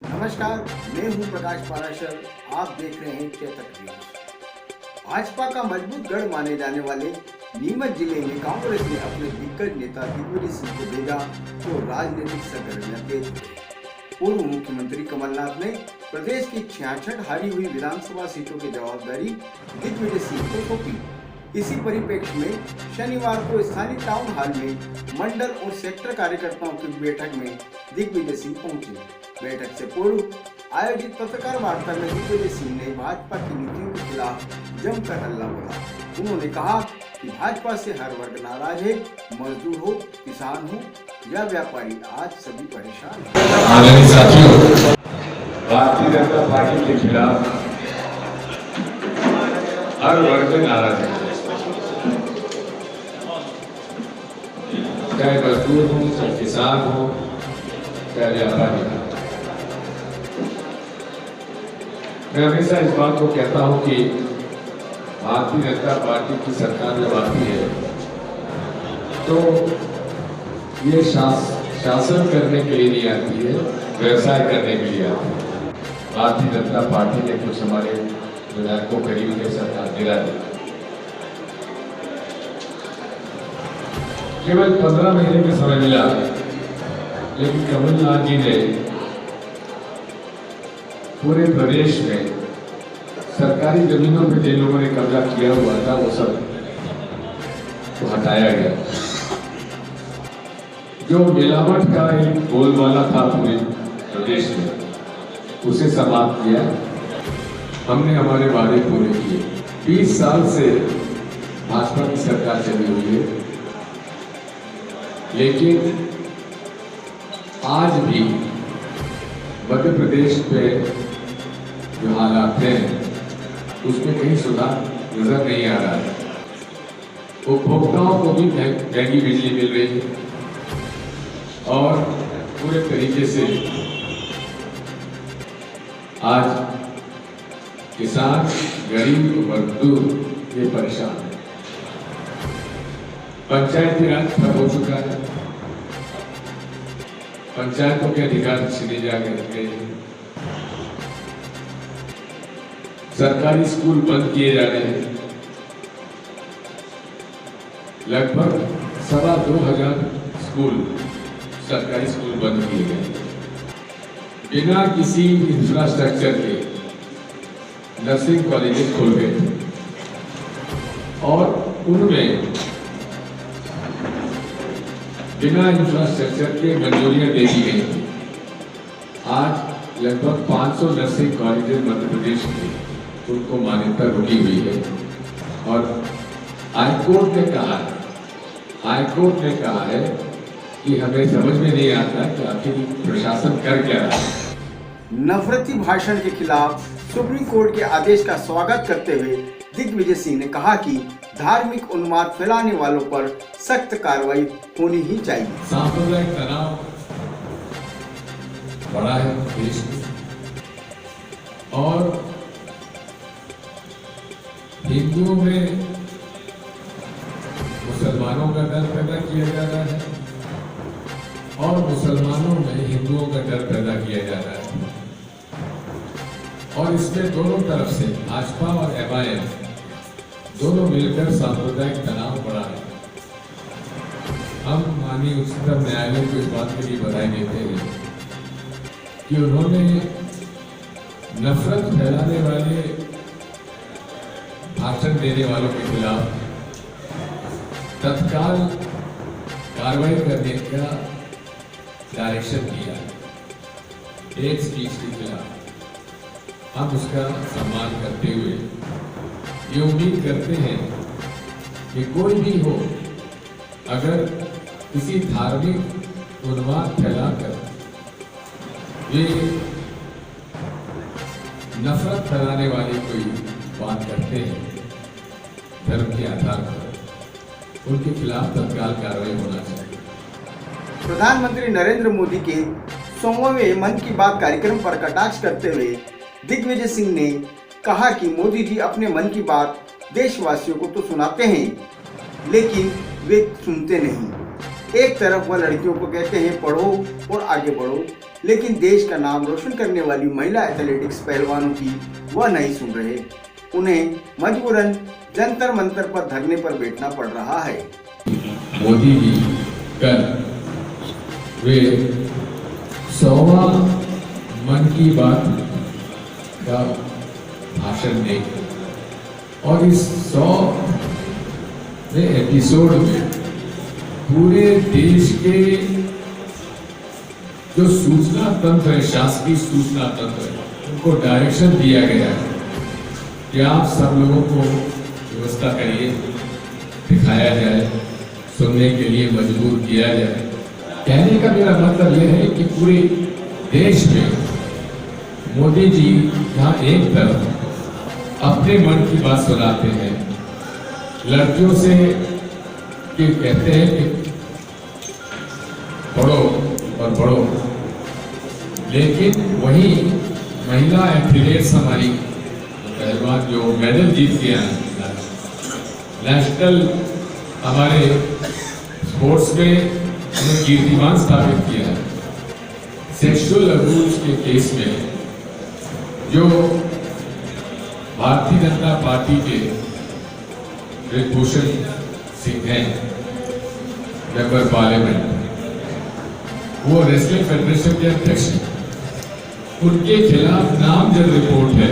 नमस्कार, मैं हूं प्रकाश पाराशर। आप देख रहे हैं चेतक न्यूज। भाजपा का मजबूत गढ़ माने जाने वाले नीमच जिले में कांग्रेस ने अपने दिग्गज नेता दिग्विजय सिंह को भेजा तो राजनीतिक सरगर्मियां तेज हो गई। पूर्व मुख्यमंत्री कमलनाथ ने प्रदेश की 66 हारी हुई विधानसभा सीटों की जवाबदारी दिग्विजय सिंह को सौंपी। इसी परिप्रेक्ष्य में शनिवार को स्थानीय टाउन हॉल में मंडल और सेक्टर कार्यकर्ताओं की बैठक में दिग्विजय सिंह पहुंचे। बैठक से पूर्व आयोजित पत्रकार वार्ता में दिग्विजय सिंह ने भाजपा की नीतियों के खिलाफ जमकर हल्ला बोला। उन्होंने कहा कि भाजपा से हर वर्ग नाराज है, मजदूर हो, किसान हो या व्यापारी, आज सभी परेशान हैं। साथियों, भारतीय जनता पार्टी के खिलाफ हर वर्ग नाराज है, चाहे मजदूर हो, चाहे किसान हो, चाहे व्यापारी हो। मैं हमेशा इस बात को कहता हूं कि भारतीय जनता पार्टी की सरकार जब आती है तो ये शासन करने के लिए नहीं आती है, व्यवसाय करने के लिए आती है। भारतीय जनता पार्टी ने कुछ हमारे विधायकों करीब के सरकार दिला दी। केवल 15 महीने का समय मिला, लेकिन कमलनाथ जी ने पूरे प्रदेश में सरकारी जमीनों पे जिन लोगों ने कब्जा किया हुआ था वो सब तो हटाया गया। जो मिलावट का एक बोलबाला था पूरे प्रदेश में, उसे समाप्त किया। हमने हमारे वादे पूरे किए। 20 साल से भाजपा की सरकार चली हुई है, लेकिन आज भी मध्य प्रदेश पे जो हालात हैं उसमें कहीं सुधार नजर नहीं आ रहा है। उपभोक्ताओं को भी महंगी बिजली मिल रही है और पूरे तरीके से आज किसान, गरीब, मजदूर ये परेशान है। पंचायती राज ठप हो चुका है, पंचायतों के अधिकार सीधे जाके रख गए हैं। सरकारी स्कूल बंद किए जा रहे हैं। लगभग 2,500 स्कूल, सरकारी स्कूल बंद किए गए बिना किसी इंफ्रास्ट्रक्चर के। नर्सिंग कॉलेजेस खोल गए थे और उनमें बिना इंफ्रास्ट्रक्चर के मंजूरियां दे दी गई थी। आज लगभग 500 नर्सिंग कॉलेजेस मध्य प्रदेश में उनको मान्यता रुकी हुई है और हाईकोर्ट ने कहा है कि हमें समझ में नहीं आता कि आखिर प्रशासन कर क्या रहा है। नफरती भाषण के खिलाफ सुप्रीम कोर्ट के आदेश का स्वागत करते हुए दिग्विजय सिंह ने कहा कि धार्मिक उन्माद फैलाने वालों पर सख्त कार्रवाई होनी ही चाहिए। सांप्रदायिक तनाव बड़ा है देश में और हिंदुओं में मुसलमानों का डर पैदा किया जा रहा है और मुसलमानों में हिंदुओं का डर पैदा किया जा रहा है और इसमें दोनों तरफ से भाजपा और MIM दोनों मिलकर सांप्रदायिक तनाव बढ़ा है। हम माननीय उच्चतम न्यायालय को इस बात के लिए बधाई देते हैं कि उन्होंने नफरत फैलाने वाले, भाषण देने वालों के खिलाफ तत्काल कार्रवाई करने का डायरेक्शन दिया। एक स्पीच के खिलाफ हम उसका सम्मान करते हुए ये उम्मीद करते हैं कि कोई भी हो, अगर किसी धार्मिक उन्माद फैलाकर ये नफरत फैलाने वाली कोई बात करते हैं धर्म के आधार पर, उनके खिलाफ तत्काल कार्रवाई होना चाहिए। प्रधानमंत्री नरेंद्र मोदी के 100वें मन की बात कार्यक्रम पर कटाक्ष करते हुए दिग्विजय सिंह ने कहा कि मोदी जी अपने मन की बात देशवासियों को तो सुनाते हैं, लेकिन वे सुनते नहीं। एक तरफ वह लड़कियों को कहते हैं पढ़ो और आगे बढ़ो, लेकिन देश का नाम रोशन करने वाली महिला एथलेटिक्स पहलवानों की वह नहीं सुन रहे। उन्हें मजबूरन जंतर मंतर पर धरने पर बैठना पड़ रहा है। मोदी जी कल वे 100वां मन की बात का भाषण देंगे और इस 100वें एपिसोड में पूरे देश के जो सूचना तंत्र है, शासकीय सूचना तंत्र है, उनको डायरेक्शन दिया गया है कि आप सब लोगों को व्यवस्था करिए, दिखाया जाए, सुनने के लिए मजबूर किया जाए। कहने का मेरा मतलब यह है कि पूरे देश में मोदी जी जहाँ एक तरफ अपने मन की बात सुनाते हैं, लड़कियों से कि कहते हैं कि पढ़ो और बढ़ो, लेकिन वही महिला एथलीट्स हमारी पहलवान जो मेडल जीत के आए, नेशनल हमारे स्पोर्ट्स में उन्होंने कीर्तिमान स्थापित किया है। सेक्सुअल अब्यूज के केस में जो भारतीय जनता पार्टी के ब्रिजभूषण सिंह हैं, मेंबर पार्लियामेंट, वो रेसलिंग फेडरेशन के अध्यक्ष हैं, उनके खिलाफ नामजद रिपोर्ट है,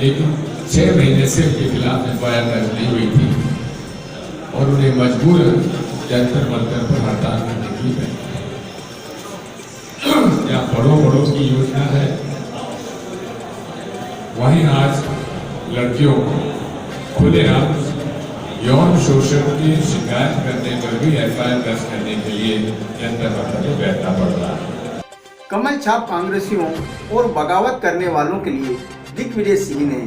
लेकिन 6 महीने से उनके खिलाफ एफआईआर दर्ज नहीं हुई थी और उन्हें मजबूर जंतर मंतर पर हड़ताल करने की है। यहाँ बड़ों बड़ों की योजना है, वहीं आज लड़कियों को खुलेआम यौन शोषण की शिकायत करने पर भी एफआईआर दर्ज करने के लिए जंतर मंतर में बैठना पड़ रहा है। कमल छाप कांग्रेसियों और बगावत करने वालों के लिए दिग्विजय सिंह ने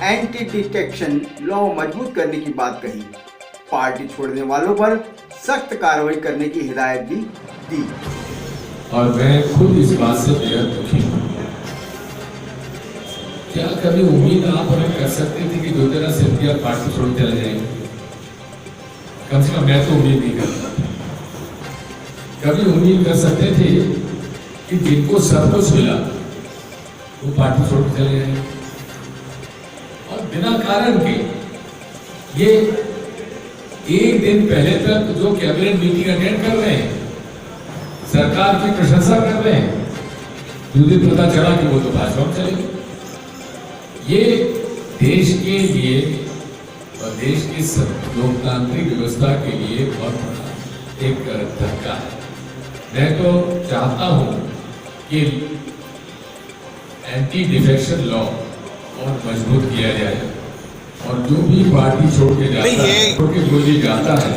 एंटी डिटेक्शन लॉ मजबूत करने की बात कही। पार्टी छोड़ने वालों पर सख्त कार्रवाई करने की हिदायत भी दी। और मैं खुद इस बात से बेहद दुखी हूँ। क्या कभी उम्मीद आप हमें कर सकते थे कि ज्योतिरादित्य सिंधिया पार्टी छोड़ चले जाएंगे? कम से कम मैं तो उम्मीद नहीं करता था। कभी उम्मीद कर सकते थे कि जिनको सब कुछ मिला वो पार्टी छोड़ चले जाएंगे? और बिना कारण के ये एक दिन पहले तक जो कैबिनेट मीटिंग अटेंड कर रहे हैं, सरकार की प्रशंसा कर रहे हैं, दूसरी पता चला कि वो तो भाजपा में चले गए। ये देश के लिए और देश की लोकतांत्रिक व्यवस्था के लिए बहुत बड़ा एक धक्का है। मैं तो चाहता हूं कि एंटी डिफेक्शन लॉ और मजबूत किया जाए और जो भी पार्टी छोड़ के जाता है, छोड़ के कोई भी जाता है,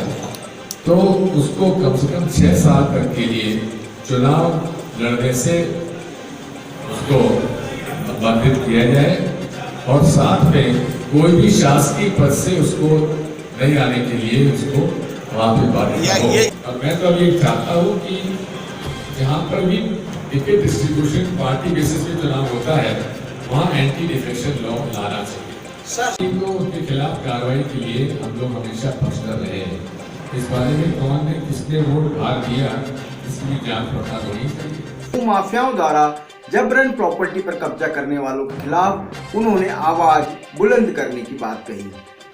तो उसको कम से कम 6 साल तक के लिए चुनाव लड़ने से उसको बाधित किया जाए और साथ में कोई भी शासकीय पद से उसको नहीं आने के लिए उसको वहां पे बाधित हो। और मैं तो अभी चाहता हूँ कि जहाँ पर भी टिकट डिस्ट्रीब्यूशन पार्टी बेसिस पे चुनाव होता है, वहाँ एंटी डिफेक्शन लॉ लाना चाहिए। तो उनके खिलाफ कार्रवाई के लिए हम लोग हमेशा पक्षधर रहे हैं। इस बारे में कौन ने किसने वोट भार दिया, इसकी जांच पड़ताल होनी चाहिए। माफियाओं द्वारा जबरन प्रॉपर्टी पर कब्जा करने वालों के खिलाफ उन्होंने आवाज बुलंद करने की बात कही।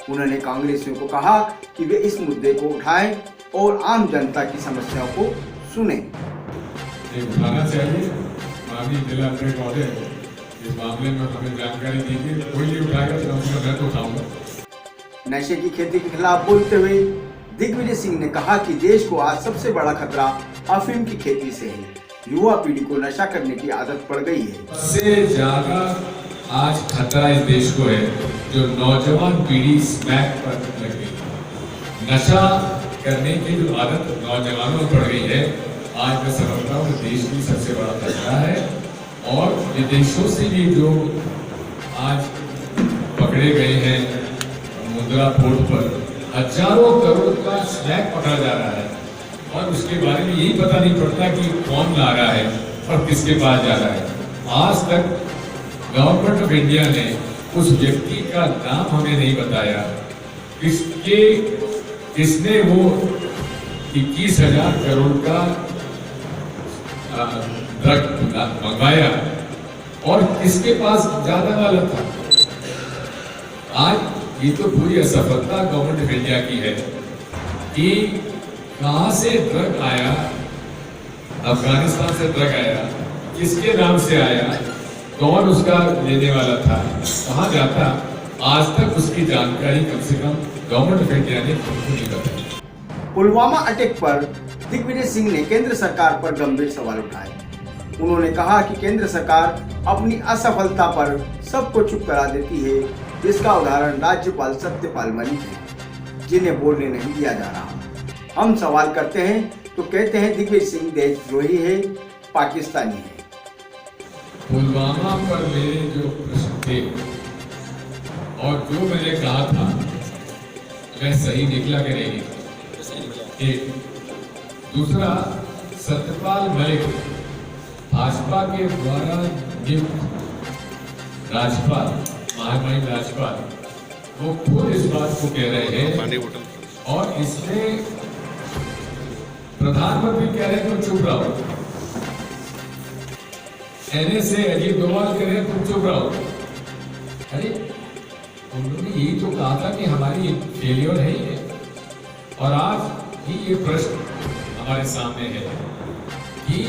उन्होंने कांग्रेसियों को कहा कि वे इस मुद्दे को उठाएं और आम जनता की समस्याओं को सुने। उठाना चाहिए। माननीय जिला महोदय, इस मामले में हमें जानकारी दीजिए। कोई नहीं उठाएगा तो मैं तो उठाऊंगा। नशे की खेती के खिलाफ बोलते हुए दिग्विजय सिंह ने कहा कि देश को आज सबसे बड़ा खतरा अफीम की खेती से है। युवा पीढ़ी को नशा करने की आदत पड़ गई है। सबसे ज्यादा आज खतरा इस देश को है जो नौजवान पीढ़ी स्मैक पर लग गई। नशा करने की जो आदत नौजवानों में पड़ गई है, आज मैं समझता हूँ देश की सबसे बड़ा खतरा है। और विदेशों से भी जो आज पकड़े गए हैं मुद्रा पोर्ट पर, हजारों करोड़ का स्मैक पकड़ा जा रहा है और उसके बारे में यही पता नहीं पड़ता कि कौन ला रहा है और किसके पास जा रहा है। आज तक गवर्नमेंट ऑफ इंडिया ने उस व्यक्ति का नाम हमें नहीं बताया, किसने वो 21,000 करोड़ का ड्रग मंगवाया और किसके पास जाने वाला था। आज ये तो पूरी असफलता गवर्नमेंट ऑफ इंडिया की है कि कहां से ड्रग आया, अफगानिस्तान से ड्रग आया, किसके नाम से आया, कौन उसका लेने वाला था, कहां जाता, आज तक उसकी जानकारी कम से कम गवर्नमेंट ऑफ इंडिया ने नहीं बताई। पुलवामा अटैक पर दिग्विजय सिंह ने केंद्र सरकार पर गंभीर सवाल उठाए। उन्होंने कहा कि केंद्र सरकार अपनी असफलता पर सबको चुप करा देती है, जिसका उदाहरण राज्यपाल सत्यपाल मलिक है, जिन्हें बोलने नहीं दिया जा रहा। हम सवाल करते हैं तो कहते हैं दिग्विजय सिंह देशद्रोही है, पाकिस्तानी है। पुलवामा पर मेरे जो प्रश्न थे और जो मैंने कहा था वह सही निकला कि नहीं निकला। एक दूसरा, सत्यपाल मलिक भाजपा के द्वारा नियुक्त राज्यपाल, महामहिम राज्यपाल, वो खुद इस बात को कह रहे हैं और इसमें प्रधानमंत्री कह रहे हैं तुम चुप रहो, NSA अजीत डोभाल कह रहे हैं तुम चुप रहो। अरे उन्होंने यही तो कहा था कि हमारी फेलियर है ये, और आज ही ये प्रश्न हमारे सामने है कि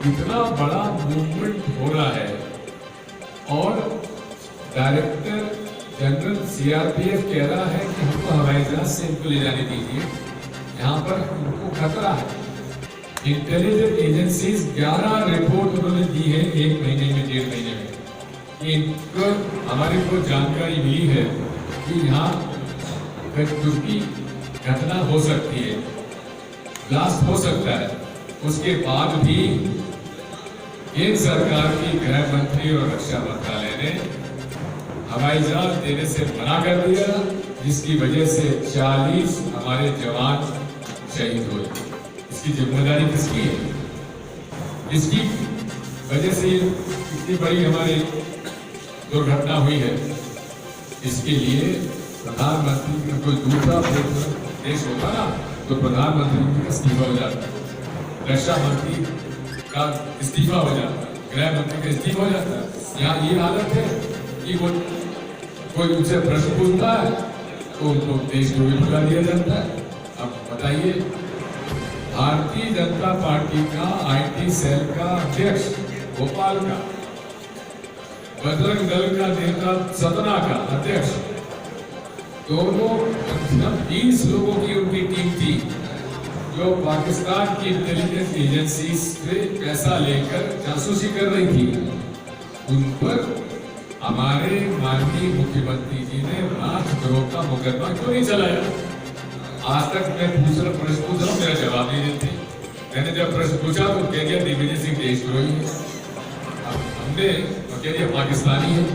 इतना बड़ा मूवमेंट हो रहा है और डायरेक्टर जनरल CRPF कह रहा है कि हमको हवाई जहाज से इनको ले जाने दीजिए, यहाँ पर इनको खतरा है। इंटेलिजेंस एजेंसीज 11 रिपोर्ट उन्होंने दी है 1 महीने में, 1.5 महीने में। इनको हमारे को जानकारी मिली है कि यहाँ कुछ भी घटना हो सकती है, ब्लास्ट हो सकता है। उसके बाद भी केंद्र सरकार की गृह मंत्री और रक्षा मंत्रालय ने हवाई जहाज देने से मना कर दिया, जिसकी वजह से 40 हमारे जवान शहीद हुए। इसकी जिम्मेदारी किसकी है? इसकी वजह से इतनी बड़ी हमारी दुर्घटना हुई है। इसके लिए प्रधानमंत्री का कोई दूसरा देश होता ना तो प्रधानमंत्री का इस्तीफा हो जाता, रक्षा मंत्री का इस्तीफा हो जाता, गृह मंत्री का इस्तीफा हो जाता। यहाँ ये हालत है कि वो कोई उनसे प्रश्न पूछता है तो उनको देशद्रोही बता दिया जाता है। अब बताइए, भारतीय जनता पार्टी का IT सेल का अध्यक्ष भोपाल का, बजरंग दल का नेता सतना का अध्यक्ष, दोनों 20 लोगों की उनकी टीम थी जो पाकिस्तान की इंटेलिजेंस एजेंसी से पैसा लेकर जासूसी कर रही थी। उन पर हमारे माननीय मुख्यमंत्री जी ने राजद्रोह का मुकदमा क्यों नहीं चलाया? आज तक मैं दूसरा प्रश्न पूछ रहा हूँ, मेरा जवाब नहीं देते। मैंने जब प्रश्न पूछा तो कह दिया दिग्विजय सिंह देशद्रोही है, हमने कह दिया पाकिस्तानी है।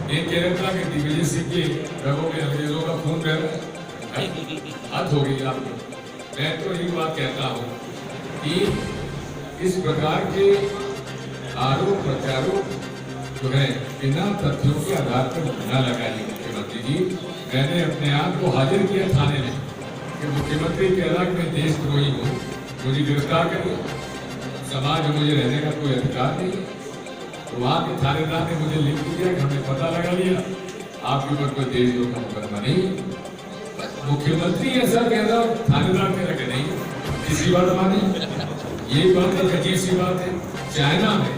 ये कह रहा था कि दिग्विजय सिंह के रगों में अंग्रेजों का खून बह रहा है। हद हो गई आपको। मैं तो यही बात कहता हूँ कि इस प्रकार के आरोप प्रत्यारोप जो है बिना तथ्यों के आधार पर न लगाइए। मुख्यमंत्री जी, मैंने अपने आप को हाजिर किया थाने में कि मुख्यमंत्री कह रहा कि मैं देशद्रोही हूँ, मुझे गिरफ्तार करिए, समाज में मुझे रहने का कोई अधिकार नहीं है। तो वहाँ के थानेदार ने मुझे लिख दिया कि हमने पता लगा लिया आपके ऊपर कोई देशद्रोह का मुकदमा नहीं। मुख्यमंत्री ऐसा कह रहा, थानेदार कह रहा कि नहीं, किसी बात माने। ये बात एक अजीब सी बात है। चाइना में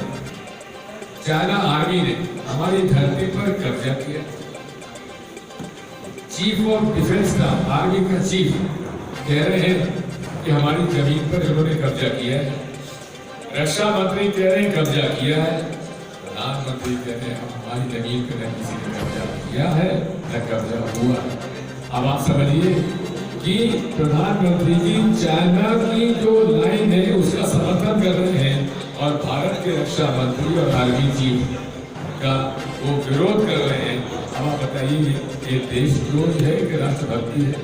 चाइना आर्मी ने हमारी धरती पर कब्जा किया। चीफ ऑफ डिफेंस का, आर्मी का चीफ कह रहे हैं कि हमारी जमीन पर इन्होंने कब्जा किया है। रक्षा मंत्री कह रहे हैं कब्जा किया है। प्रधानमंत्री कह रहे हैं हमारी जमीन पर न किसी ने कब्जा किया है न कब्जा हुआ। अब आप समझिए कि प्रधानमंत्री जी चाइना की जो लाइन है उसका समर्थन कर रहे हैं और भारत के रक्षा मंत्री और आर्मी चीफ का वो विरोध कर रहे हैं। अब आप बताइए ये देशद्रोह है कि राष्ट्रभक्ति है?